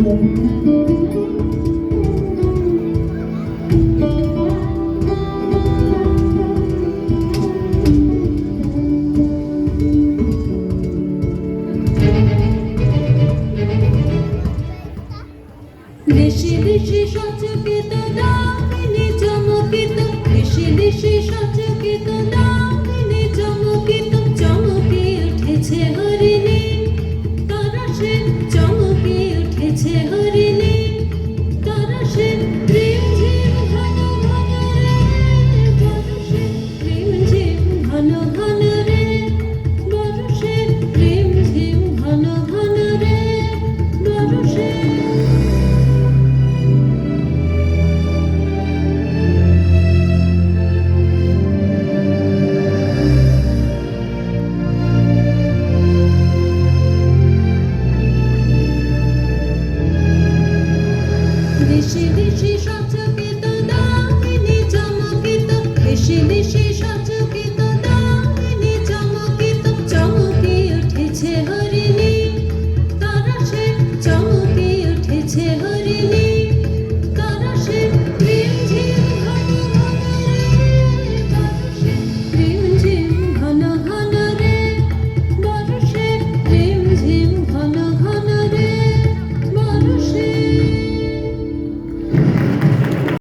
দেশে দেশে সচকিত দামিনী চমকিত, দেশে দেশে সচকিত দামিনী চমকিত, চমকে উঠেছে হরিণী তরসে, চমকে উঠেছে হরিণী তরসে। রিমঝিম ঘন ঘন রে বরষে, রিমঝিম ঘন ঘন রে বরষে, রিমঝিম ঘন ঘন রে বরষে। দেশে দেশে সচকিত